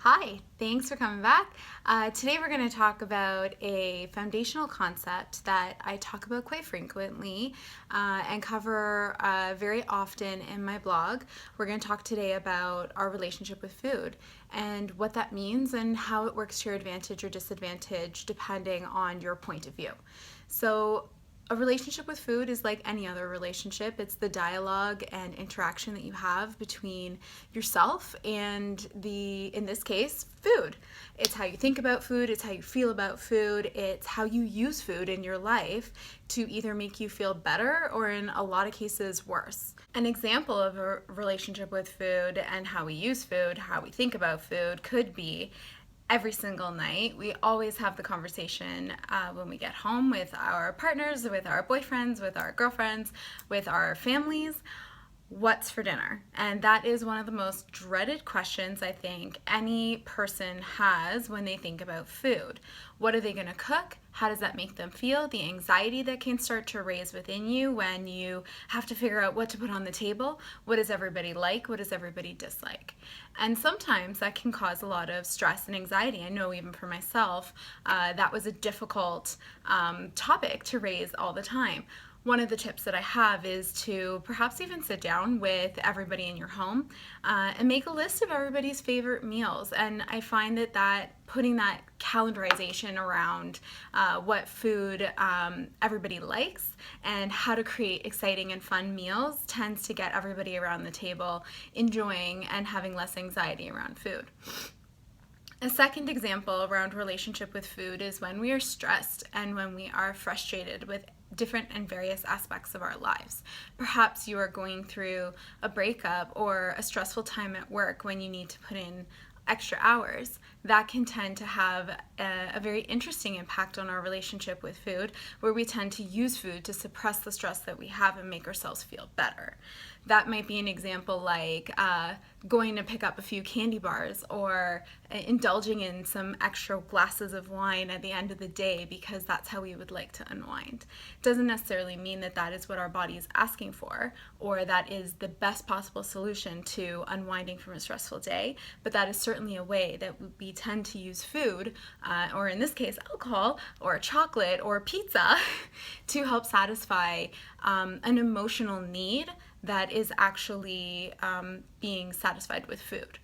Hi, thanks for coming back. Today we're going to talk about a foundational concept that I talk about quite frequently and cover very often in my blog. We're going to talk today about our relationship with food and what that means and how it works to your advantage or disadvantage depending on your point of view. So a relationship with food is like any other relationship. It's the dialogue and interaction that you have between yourself and in this case, food. It's how you think about food, it's how you feel about food, it's how you use food in your life to either make you feel better or in a lot of cases worse. An example of a relationship with food and how we use food, how we think about food could be every single night. We always have the conversation when we get home with our partners, with our boyfriends, with our girlfriends, with our families. What's for dinner? And that is one of the most dreaded questions I think any person has when they think about food. What are they going to cook? How does that make them feel? The anxiety that can start to raise within you when you have to figure out what to put on the table. What does everybody like? What does everybody dislike? And sometimes that can cause a lot of stress and anxiety. I know even for myself, that was a difficult topic to raise all the time. One of the tips that I have is to perhaps even sit down with everybody in your home and make a list of everybody's favorite meals. And I find that putting that calendarization around what food everybody likes and how to create exciting and fun meals tends to get everybody around the table enjoying and having less anxiety around food. A second example around relationship with food is when we are stressed and when we are frustrated with different and various aspects of our lives. Perhaps you are going through a breakup or a stressful time at work when you need to put in extra hours. That can tend to have a very interesting impact on our relationship with food, where we tend to use food to suppress the stress that we have and make ourselves feel better. That might be an example like going to pick up a few candy bars or indulging in some extra glasses of wine at the end of the day because that's how we would like to unwind. It doesn't necessarily mean that that is what our body is asking for or that is the best possible solution to unwinding from a stressful day, but that is certainly a way that we tend to use food, or in this case alcohol or chocolate or pizza, to help satisfy an emotional need that is actually being satisfied with food.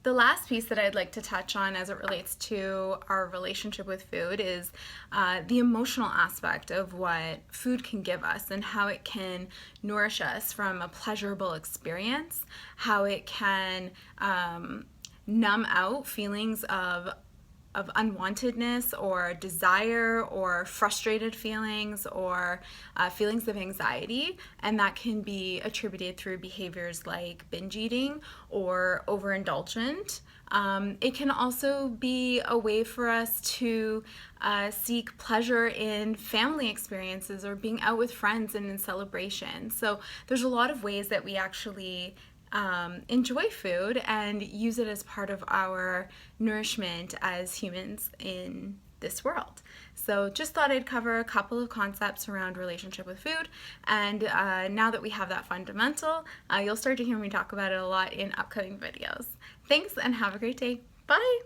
The last piece that I'd like to touch on as it relates to our relationship with food is the emotional aspect of what food can give us and how it can nourish us from a pleasurable experience, how it can numb out feelings of unwantedness or desire or frustrated feelings or feelings of anxiety, and that can be attributed through behaviors like binge eating or overindulgent. It can also be a way for us to seek pleasure in family experiences or being out with friends and in celebration. So there's a lot of ways that we actually enjoy food and use it as part of our nourishment as humans in this world. So just thought I'd cover a couple of concepts around relationship with food, and now that we have that fundamental, you'll start to hear me talk about it a lot in upcoming videos. Thanks and have a great day. Bye!